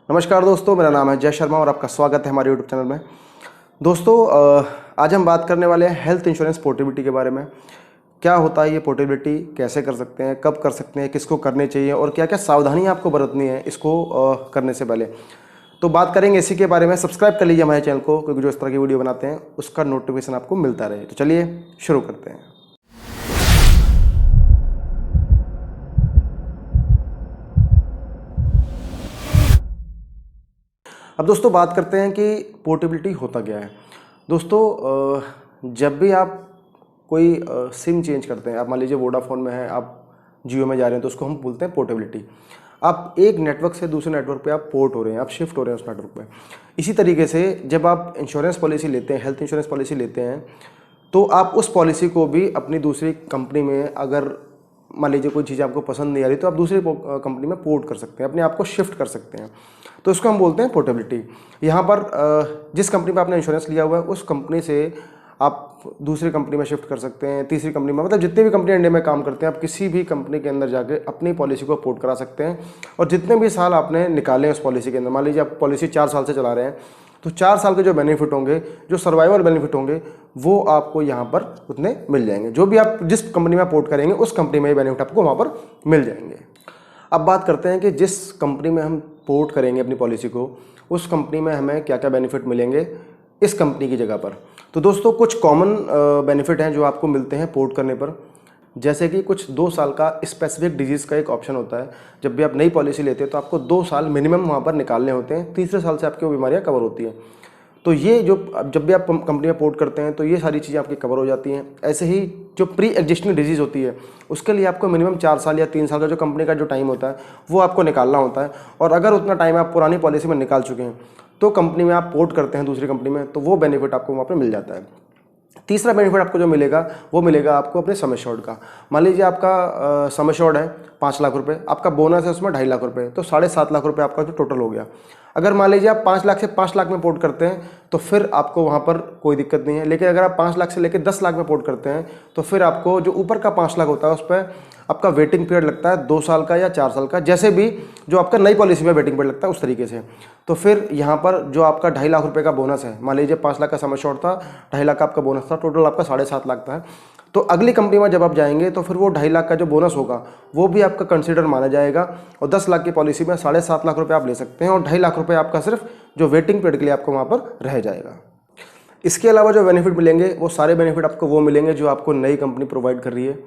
नमस्कार दोस्तों, मेरा नाम है जय शर्मा और आपका स्वागत है हमारे यूट्यूब चैनल में। दोस्तों, आज हम बात करने वाले हैं हेल्थ इंश्योरेंस पोर्टेबिलिटी के बारे में। क्या होता है ये पोर्टेबिलिटी, कैसे कर सकते हैं, कब कर सकते हैं, किसको करनी चाहिए और क्या क्या सावधानियां आपको बरतनी है इसको करने से पहले। तो बात करेंगे इसी के बारे में। सब्सक्राइब कर लीजिए हमारे चैनल को, क्योंकि जो इस तरह की वीडियो बनाते हैं उसका नोटिफिकेशन आपको मिलता रहे। तो चलिए शुरू करते हैं। अब दोस्तों बात करते हैं कि पोर्टेबिलिटी होता क्या है। दोस्तों, जब भी आप कोई सिम चेंज करते हैं, आप मान लीजिए वोडाफोन में है, आप जियो में जा रहे हैं, तो उसको हम बोलते हैं पोर्टेबिलिटी। आप एक नेटवर्क से दूसरे नेटवर्क पे आप पोर्ट हो रहे हैं, आप शिफ्ट हो रहे हैं उस नेटवर्क पे। इसी तरीके से जब आप इंश्योरेंस पॉलिसी लेते हैं, हेल्थ इंश्योरेंस पॉलिसी लेते हैं, तो आप उस पॉलिसी को भी अपनी दूसरी कंपनी में, अगर मान लीजिए कोई चीज़ आपको पसंद नहीं आ रही, तो आप दूसरी कंपनी में पोर्ट कर सकते हैं, अपने आप को शिफ्ट कर सकते हैं। तो इसको हम बोलते हैं पोर्टेबिलिटी। यहाँ पर जिस कंपनी में आपने इंश्योरेंस लिया हुआ है, उस कंपनी से आप दूसरी कंपनी में शिफ्ट कर सकते हैं, तीसरी कंपनी में, मतलब जितनी भी कंपनी इंडिया में काम करते हैं, आप किसी भी कंपनी के अंदर जाके अपनी पॉलिसी को पोर्ट करा सकते हैं। और जितने भी साल आपने निकाले हैं उस पॉलिसी के अंदर, मान लीजिए आप पॉलिसी 4 साल से चला रहे हैं, तो 4 साल के जो बेनिफिट होंगे, जो सर्वाइवल बेनिफिट होंगे, वो आपको यहाँ पर उतने मिल जाएंगे। जो भी आप जिस कंपनी में पोर्ट करेंगे, उस कंपनी में बेनिफिट आपको वहाँ पर मिल जाएंगे। अब बात करते हैं कि जिस कंपनी में हम पोर्ट करेंगे अपनी पॉलिसी को, उस कंपनी में हमें क्या क्या बेनिफिट मिलेंगे इस कंपनी की जगह पर। तो दोस्तों, कुछ कॉमन बेनिफिट हैं जो आपको मिलते हैं पोर्ट करने पर। जैसे कि कुछ 2 साल का स्पेसिफिक डिजीज़ का एक ऑप्शन होता है। जब भी आप नई पॉलिसी लेते हैं तो आपको 2 साल मिनिमम वहाँ पर निकालने होते हैं। तीसरे साल से आपकी वो बीमारियाँ कवर होती हैं। तो ये जो जब भी आप कंपनी में पोर्ट करते हैं तो ये सारी चीज़ें आपकी कवर हो जाती हैं। ऐसे ही जो प्री एग्जिस्टिंग डिजीज़ होती है, उसके लिए आपको मिनिमम 4 साल या 3 साल का जो कंपनी का जो टाइम होता है, वो आपको निकालना होता है। और अगर उतना टाइम आप पुरानी पॉलिसी में निकाल चुके हैं, तो कंपनी में आप पोर्ट करते हैं दूसरी कंपनी में, तो वो बेनिफिट आपको वहाँ पर मिल जाता है। तीसरा बेनिफिट आपको जो मिलेगा, वो मिलेगा आपको अपने सम एश्योर्ड का। मान लीजिए आपका सम एश्योर्ड है 5 लाख रुपए, आपका बोनस है उसमें 2.5 लाख रुपए, तो 7.5 लाख रुपए आपका जो टोटल हो गया। अगर मान लीजिए आप 5 लाख से 5 लाख में पोर्ट करते हैं, तो फिर आपको वहाँ पर कोई दिक्कत नहीं है। लेकिन अगर आप 5 लाख से लेकर 10 लाख में पोर्ट करते हैं, तो फिर आपको जो ऊपर का 5 लाख होता है, उस पर आपका वेटिंग पीरियड लगता है 2 साल का या 4 साल का, जैसे भी जो आपका नई पॉलिसी में वेटिंग पीरियड लगता है उस तरीके से। तो फिर यहाँ पर जो आपका 2.5 लाख रुपए का बोनस है, मान लीजिए 5 लाख का सम एश्योर्ड था, 2.5 लाख का आपका बोनस था, टोटल आपका 7.5 लाख था। तो अगली कंपनी में जब आप जाएंगे, तो फिर वो 2.5 लाख का जो बोनस होगा, वो भी आपका कंसिडर माना जाएगा। और 10 लाख की पॉलिसी में 7.5 लाख रुपये आप ले सकते हैं, और 2.5 लाख रुपये आपका सिर्फ जो वेटिंग पीरियड के लिए आपको वहाँ पर रह जाएगा। इसके अलावा जो बेनिफिट मिलेंगे, वो सारे बेनिफिट आपको वो मिलेंगे जो आपको नई कंपनी प्रोवाइड कर रही है।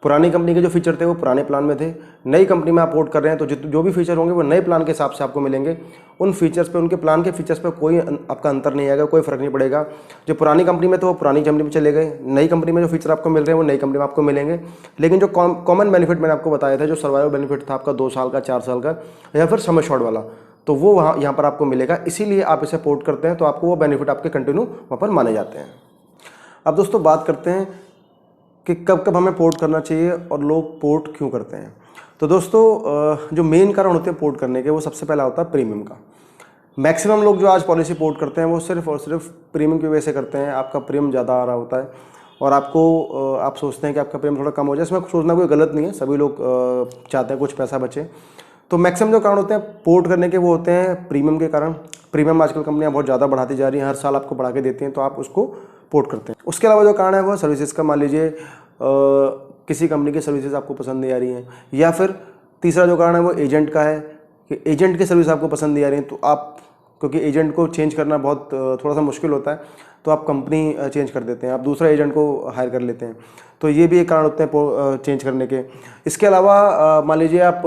पुरानी कंपनी के जो फीचर थे वो पुराने प्लान में थे, नई कंपनी में आप पोर्ट कर रहे हैं, तो जो भी फीचर होंगे वो नए प्लान के हिसाब से आपको मिलेंगे। उन फीचर्स पे, उनके प्लान के फीचर्स पे कोई आपका अंतर नहीं आएगा, कोई फर्क नहीं पड़ेगा। जो पुरानी कंपनी में तो वो पुरानी कंपनी में चले गए, नई कंपनी में जो फीचर आपको मिल रहे हैं वो नई कंपनी में आपको मिलेंगे। लेकिन जो कॉमन बेनिफिट मैंने आपको बताया था, जो सर्वाइवल बेनिफिट था आपका 2 साल का, 4 साल का, या फिर सम एश्योर्ड वाला, तो वो यहाँ पर आपको मिलेगा। इसीलिए आप इसे पोर्ट करते हैं, तो आपको वो बेनिफिट आपके कंटिन्यू वहाँ पर माने जाते हैं। अब दोस्तों बात करते हैं कि कब कब हमें पोर्ट करना चाहिए और लोग पोर्ट क्यों करते हैं। तो दोस्तों, जो मेन कारण होते हैं पोर्ट करने के, वो सबसे पहला होता है प्रीमियम का। मैक्सिमम लोग जो आज पॉलिसी पोर्ट करते हैं, वो सिर्फ और सिर्फ प्रीमियम की वजह से करते हैं। आपका प्रीमियम ज़्यादा आ रहा होता है और आप सोचते हैं कि आपका प्रीमियम थोड़ा कम हो जाए। इसमें सोचना कोई गलत नहीं है, सभी लोग चाहते हैं कुछ पैसा बचे। तो मैक्सिमम जो कारण होते हैं पोर्ट करने के, वो होते हैं प्रीमियम के कारण। प्रीमियम आजकल कंपनियां बहुत ज़्यादा बढ़ाती जा रही हैं, हर साल आपको बढ़ा के देती हैं, तो आप उसको पोर्ट करते हैं। उसके अलावा जो कारण है वो सर्विसेज का। मान लीजिए किसी कंपनी की सर्विसेज आपको पसंद नहीं आ रही हैं, या फिर तीसरा जो कारण है वो एजेंट का है कि एजेंट की सर्विस आपको पसंद नहीं आ रही है, तो आप, क्योंकि एजेंट को चेंज करना बहुत थोड़ा सा मुश्किल होता है, तो आप कंपनी चेंज कर देते हैं, आप दूसरा एजेंट को हायर कर लेते हैं। तो ये भी एक कारण होते हैं चेंज करने के। इसके अलावा मान लीजिए आप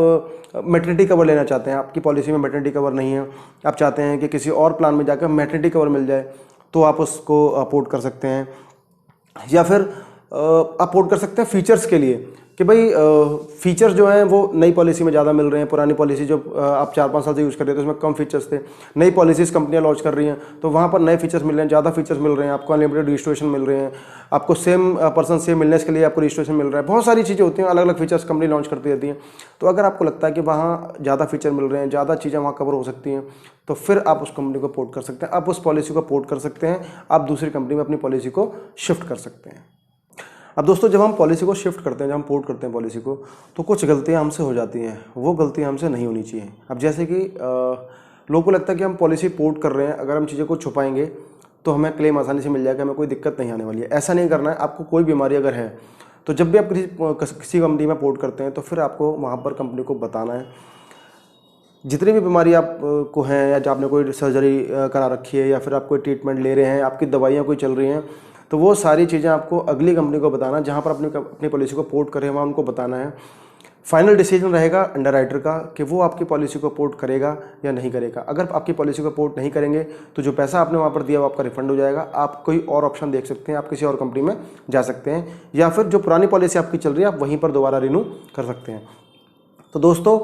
मैटरनिटी कवर लेना चाहते हैं, आपकी पॉलिसी में मैटरनिटी कवर नहीं है, आप चाहते हैं कि किसी और प्लान में जाकर मैटरनिटी कवर मिल जाए, तो आप उसको पोर्ट कर सकते हैं। या फिर आप पोर्ट कर सकते हैं फीचर्स के लिए, कि भाई फीचर्स जो हैं वो नई पॉलिसी में ज़्यादा मिल रहे हैं। पुरानी पॉलिसी जो आप 4-5 साल से यूज़ कर रहे थे, उसमें कम फीचर्स थे। नई पॉलिसीज़ कंपनियां लॉन्च कर रही हैं, तो वहाँ पर नए फीचर्स मिल रहे हैं, ज़्यादा फीचर्स मिल रहे हैं, आपको अनलिमिटेड रजिस्ट्रेशन मिल रहे हैं, आपको सेम पर्सन सेम मिलनेस के लिए आपको रजिस्ट्रेशन मिल रहा है। बहुत सारी चीज़ें होती हैं, अलग अलग फीचर्स कंपनी लॉन्च करती रहती हैं। तो अगर आपको लगता है कि वहाँ ज़्यादा फीचर मिल रहे हैं, ज़्यादा चीज़ें वहाँ कवर हो सकती हैं, तो फिर आप उस कंपनी को पोर्ट कर सकते हैं, आप उस पॉलिसी को पोर्ट कर सकते हैं, आप दूसरी कंपनी में अपनी पॉलिसी को शिफ्ट कर सकते हैं। अब दोस्तों, जब हम पॉलिसी को शिफ्ट करते हैं, जब हम पोर्ट करते हैं पॉलिसी को, तो कुछ गलतियां हमसे हो जाती हैं, वो गलतियां हमसे नहीं होनी चाहिए। अब जैसे कि लोगों को लगता है कि हम पॉलिसी पोर्ट कर रहे हैं, अगर हम चीज़ों को छुपाएंगे तो हमें क्लेम आसानी से मिल जाएगा, हमें कोई दिक्कत नहीं आने वाली है। ऐसा नहीं करना है। आपको कोई बीमारी अगर है तो जब भी आप किसी कंपनी में पोर्ट करते हैं तो फिर आपको वहाँ पर कंपनी को बताना है जितनी भी बीमारी आप को हैं, या जो आपने कोई सर्जरी करा रखी है, या फिर आप कोई ट्रीटमेंट ले रहे हैं, आपकी दवाइयाँ कोई चल रही हैं, तो वो सारी चीज़ें आपको अगली कंपनी को बताना, जहाँ पर अपनी पॉलिसी को पोर्ट करें वहाँ उनको बताना है। फाइनल डिसीजन रहेगा अंडरराइटर का कि वो आपकी पॉलिसी को पोर्ट करेगा या नहीं करेगा। अगर आपकी पॉलिसी को पोर्ट नहीं करेंगे तो जो पैसा आपने वहाँ पर दिया वो आपका रिफंड हो जाएगा। आप कोई और ऑप्शन देख सकते हैं, आप किसी और कंपनी में जा सकते हैं, या फिर जो पुरानी पॉलिसी आपकी चल रही है आप वहीं पर दोबारा रिन्यू कर सकते हैं। तो दोस्तों,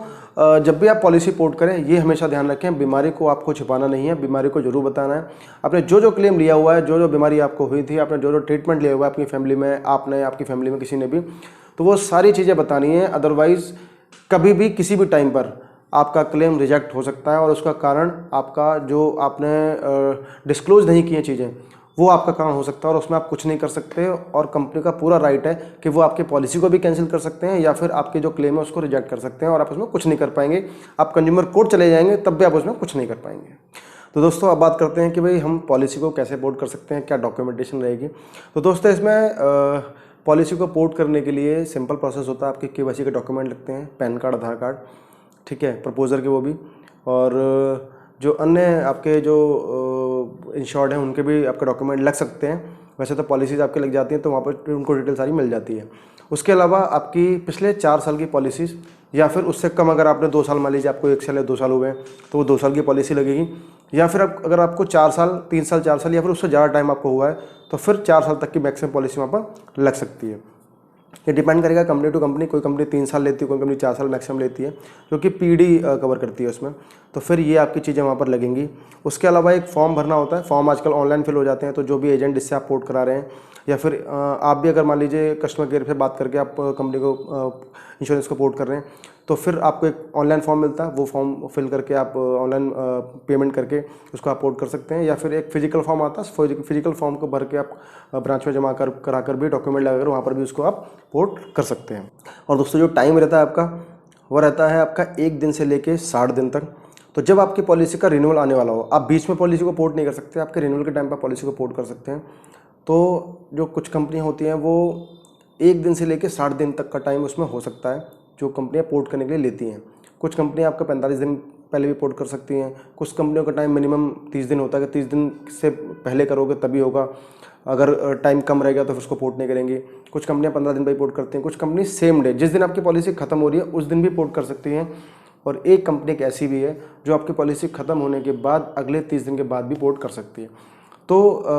जब भी आप पॉलिसी पोर्ट करें ये हमेशा ध्यान रखें, बीमारी को आपको छिपाना नहीं है, बीमारी को जरूर बताना है। आपने जो जो क्लेम लिया हुआ है, जो जो बीमारी आपको हुई थी, आपने जो जो ट्रीटमेंट लिया हुआ है अपनी फैमिली में, आपने, आपकी फैमिली में किसी ने भी, तो वो सारी चीज़ें बतानी है। अदरवाइज़ कभी भी किसी भी टाइम पर आपका क्लेम रिजेक्ट हो सकता है, और उसका कारण आपका जो आपने डिस्क्लोज नहीं किए चीज़ें वो आपका कारण हो सकता है, और उसमें आप कुछ नहीं कर सकते। और कंपनी का पूरा राइट है कि वो आपकी पॉलिसी को भी कैंसिल कर सकते हैं, या फिर आपके जो क्लेम है उसको रिजेक्ट कर सकते हैं, और आप उसमें कुछ नहीं कर पाएंगे। आप कंज्यूमर कोर्ट चले जाएंगे तब भी आप उसमें कुछ नहीं कर पाएंगे। तो दोस्तों, अब बात करते हैं कि भाई हम पॉलिसी को कैसे पोर्ट कर सकते हैं, क्या डॉक्यूमेंटेशन रहेगी। तो दोस्तों, इसमें पॉलिसी को पोर्ट करने के लिए सिंपल प्रोसेस होता है। आपके केवाईसी के डॉक्यूमेंट लगते हैं, पैन कार्ड, आधार कार्ड, ठीक है, प्रपोजर के वो भी, और जो अन्य आपके जो इंश्योर्ड हैं उनके भी आपके डॉक्यूमेंट लग सकते हैं। वैसे तो पॉलिसीज़ आपके लग जाती हैं तो वहाँ पर उनको डिटेल सारी मिल जाती है। उसके अलावा आपकी पिछले 4 साल की पॉलिसीज़, या फिर उससे कम, अगर आपने 2 साल, मान लीजिए आपको 1 साल या 2 साल हुए हैं तो वो 2 साल की पॉलिसी लगेगी। या फिर अगर आपको 4 साल, 3 साल, 4 साल या फिर उससे ज़्यादा टाइम आपको हुआ है तो फिर 4 साल तक की मैक्सिमम पॉलिसी वहाँ पर लग सकती है। ये डिपेंड करेगा कंपनी टू कंपनी। कोई कंपनी 3 साल लेती है, कोई कंपनी 4 साल मैक्सिमम लेती है, जो कि पीडी कवर करती है उसमें। तो फिर ये आपकी चीज़ें वहाँ पर लगेंगी। उसके अलावा एक फॉर्म भरना होता है। फॉर्म आजकल ऑनलाइन फिल हो जाते हैं, तो जो भी एजेंट जिससे आप पोर्ट करा रहे हैं, या फिर आप भी अगर मान लीजिए कस्टमर केयर से बात करके आप कंपनी को इंश्योरेंस को पोर्ट कर रहे हैं, तो फिर आपको एक ऑनलाइन फॉर्म मिलता है। वो फॉर्म फिल करके आप ऑनलाइन पेमेंट करके उसको आप पोर्ट कर सकते हैं। या फिर एक फिजिकल फॉर्म आता है, फिजिकल फॉर्म को भर के आप ब्रांच में जमा करा कर भी, डॉक्यूमेंट लगाकर वहाँ पर भी उसको आप पोर्ट कर सकते हैं। और दोस्तों, जो टाइम रहता है आपका, वो रहता है आपका 1 दिन से लेके 60 दिन तक। तो जब आपकी पॉलिसी का रिन्यूअल आने वाला हो, आप बीच में पॉलिसी को पोर्ट नहीं कर सकते, आपके रिन्यूअल के टाइम पर पॉलिसी को पोर्ट कर सकते हैं। तो जो कुछ कंपनियाँ होती हैं वो 1 दिन से लेके 60 दिन तक का टाइम उसमें हो सकता है जो कंपनियाँ पोर्ट करने के लिए लेती हैं। कुछ कंपनियाँ आपका 45 दिन पहले भी पोर्ट कर सकती हैं। कुछ कंपनियों का टाइम मिनिमम 30 दिन होता है कि 30 दिन से पहले करोगे तभी होगा, अगर टाइम कम रहेगा तो फिर उसको पोर्ट नहीं करेंगी। कुछ कंपनियां 15 दिन पर पोर्ट करती हैं। कुछ कंपनी सेम डे, जिस दिन आपकी पॉलिसी खत्म हो रही है उस दिन भी पोर्ट कर सकती हैं। और एक कंपनी एक ऐसी भी है जो आपकी पॉलिसी खत्म होने के बाद अगले 30 दिन के बाद भी पोर्ट कर सकती है। तो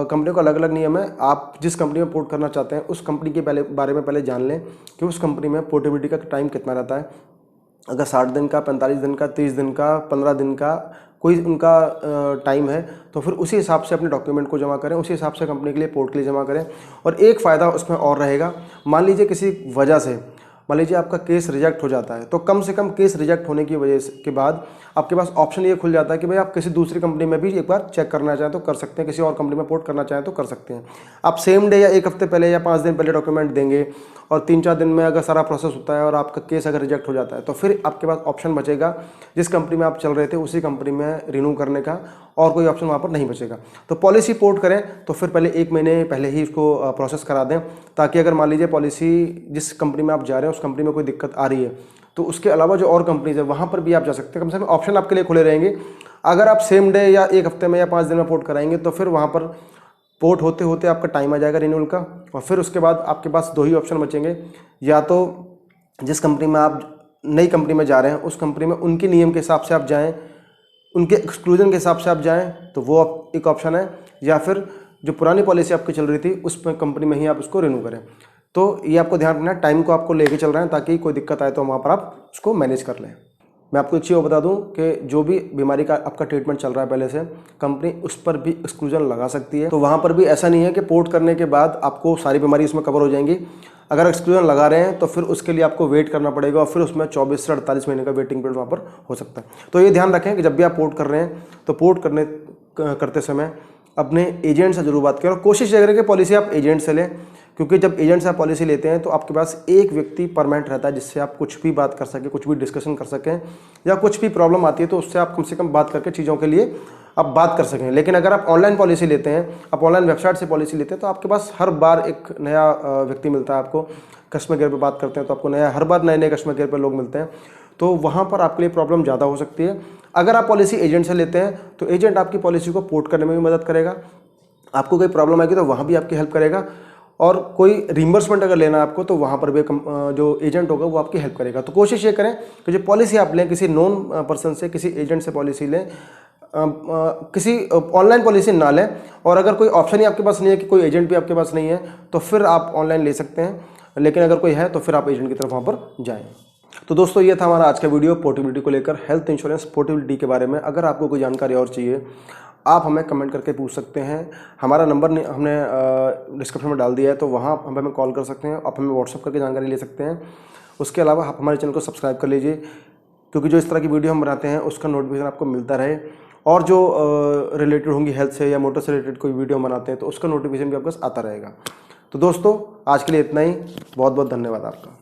कंपनियों का अलग अलग नियम है। आप जिस कंपनी में पोर्ट करना चाहते हैं उस कंपनी के बारे में पहले जान लें कि उस कंपनी में पोर्टेबिलिटी का टाइम कितना रहता है। अगर 60 दिन का, 45 दिन का, 30 दिन का, 15 दिन का कोई उनका टाइम है, तो फिर उसी हिसाब से अपने डॉक्यूमेंट को जमा करें, उसी हिसाब से कंपनी के लिए, पोर्ट के लिए जमा करें। और एक फ़ायदा उसमें और रहेगा, मान लीजिए किसी वजह से, मान लीजिए आपका केस रिजेक्ट हो जाता है, तो कम से कम केस रिजेक्ट होने की वजह के बाद आपके पास ऑप्शन ये खुल जाता है कि भाई आप किसी दूसरी कंपनी में भी एक बार चेक करना चाहें तो कर सकते हैं, किसी और कंपनी में पोर्ट करना चाहें तो कर सकते हैं। आप सेम डे या 1 हफ्ते पहले या 5 दिन पहले डॉक्यूमेंट देंगे, और 3-4 दिन में अगर सारा प्रोसेस होता है और आपका केस अगर रिजेक्ट हो जाता है, तो फिर आपके पास ऑप्शन बचेगा जिस कंपनी में आप चल रहे थे उसी कंपनी में रिन्यू करने का, और कोई ऑप्शन वहाँ पर नहीं बचेगा। तो पॉलिसी पोर्ट करें तो फिर पहले 1 महीने पहले ही इसको प्रोसेस करा दें, ताकि अगर मान लीजिए पॉलिसी जिस कंपनी में आप जा रहे हैं उस कंपनी में कोई दिक्कत आ रही है तो उसके अलावा जो और कंपनीज है वहाँ पर भी आप जा सकते हैं। कम से कम ऑप्शन आपके लिए खुले रहेंगे। अगर आप सेम डे या 1 हफ्ते में या 5 दिन में पोर्ट कराएंगे तो फिर वहाँ पर पोर्ट होते होते आपका टाइम आ जाएगा रिन्यूअल का, और फिर उसके बाद आपके पास 2 ही ऑप्शन बचेंगे। या तो जिस कंपनी में आप नई कंपनी में जा रहे हैं उस कंपनी में उनके नियम के हिसाब से आप जाएं, उनके एक्सक्लूजन के हिसाब से आप जाएं, तो वो एक ऑप्शन है। या फिर जो पुरानी पॉलिसी आपकी चल रही थी उस कंपनी में ही आप उसको रिन्यू करें। तो ये आपको ध्यान रखना है, टाइम को आपको लेके चल रहे हैं ताकि कोई दिक्कत आए तो वहाँ पर आप उसको मैनेज कर लें। मैं आपको एक चीज़ बता दूं कि जो भी बीमारी का आपका ट्रीटमेंट चल रहा है पहले से, कंपनी उस पर भी एक्सक्लूजन लगा सकती है। तो वहाँ पर भी ऐसा नहीं है कि पोर्ट करने के बाद आपको सारी बीमारी उसमें कवर हो जाएंगी। अगर एक्सक्लूजन लगा रहे हैं तो फिर उसके लिए आपको वेट करना पड़ेगा, और फिर उसमें 24 से 48 महीने का वेटिंग पीरियड वहाँ पर हो सकता है। तो ये ध्यान रखें कि जब भी आप पोर्ट कर रहे हैं तो पोर्ट करते समय अपने एजेंट से ज़रूर बात करें और कोशिश ये करें कि पॉलिसी आप एजेंट से लें, क्योंकि जब एजेंट से आप पॉलिसी लेते हैं तो आपके पास एक व्यक्ति परमानेंट रहता है जिससे आप कुछ भी बात कर सकें, कुछ भी डिस्कशन कर सकें, या कुछ भी प्रॉब्लम आती है तो उससे आप कम से कम बात करके चीज़ों के लिए आप बात कर सकें। लेकिन अगर आप ऑनलाइन पॉलिसी लेते हैं, आप ऑनलाइन वेबसाइट से पॉलिसी लेते हैं, तो आपके पास हर बार एक नया व्यक्ति मिलता है आपको। कस्टमर केयर पे बात करते हैं तो आपको हर बार नए नए कस्टमर केयर पे लोग मिलते हैं, तो वहाँ पर आपके लिए प्रॉब्लम ज़्यादा हो सकती है। अगर आप पॉलिसी एजेंट से लेते हैं तो एजेंट आपकी पॉलिसी को पोर्ट करने में भी मदद करेगा, आपको कोई प्रॉब्लम आएगी तो वहाँ भी आपकी हेल्प करेगा, और कोई रिम्बर्समेंट अगर लेना है आपको तो वहाँ पर भी जो एजेंट होगा वो आपकी हेल्प करेगा। तो कोशिश ये करें कि जो पॉलिसी आप लें किसी नॉन पर्सन से, किसी एजेंट से पॉलिसी लें, किसी ऑनलाइन पॉलिसी ना लें। और अगर कोई ऑप्शन ही आपके पास नहीं है कि कोई एजेंट भी आपके पास नहीं है तो फिर आप ऑनलाइन ले सकते हैं, लेकिन अगर कोई है तो फिर आप एजेंट की तरफ वहाँ पर जाएँ। तो दोस्तों ये था हमारा आज का वीडियो पोर्टेबिलिटी को लेकर, हेल्थ इंश्योरेंस पोर्टेबिलिटी के बारे में। अगर आपको कोई जानकारी और चाहिए आप हमें कमेंट करके पूछ सकते हैं। हमारा नंबर हमने डिस्क्रिप्शन में डाल दिया है, तो वहाँ आप हमें कॉल कर सकते हैं, आप हमें व्हाट्सअप करके जानकारी ले सकते हैं। उसके अलावा आप हमारे चैनल को सब्सक्राइब कर लीजिए, क्योंकि जो इस तरह की वीडियो हम बनाते हैं उसका नोटिफिकेशन आपको मिलता रहे। और जो रिलेटेड होंगी हेल्थ से या मोटर से रिलेटेड कोई वीडियो बनाते हैं तो उसका नोटिफिकेशन भी आपके पास आता रहेगा। तो दोस्तों आज के लिए इतना ही, बहुत बहुत धन्यवाद आपका।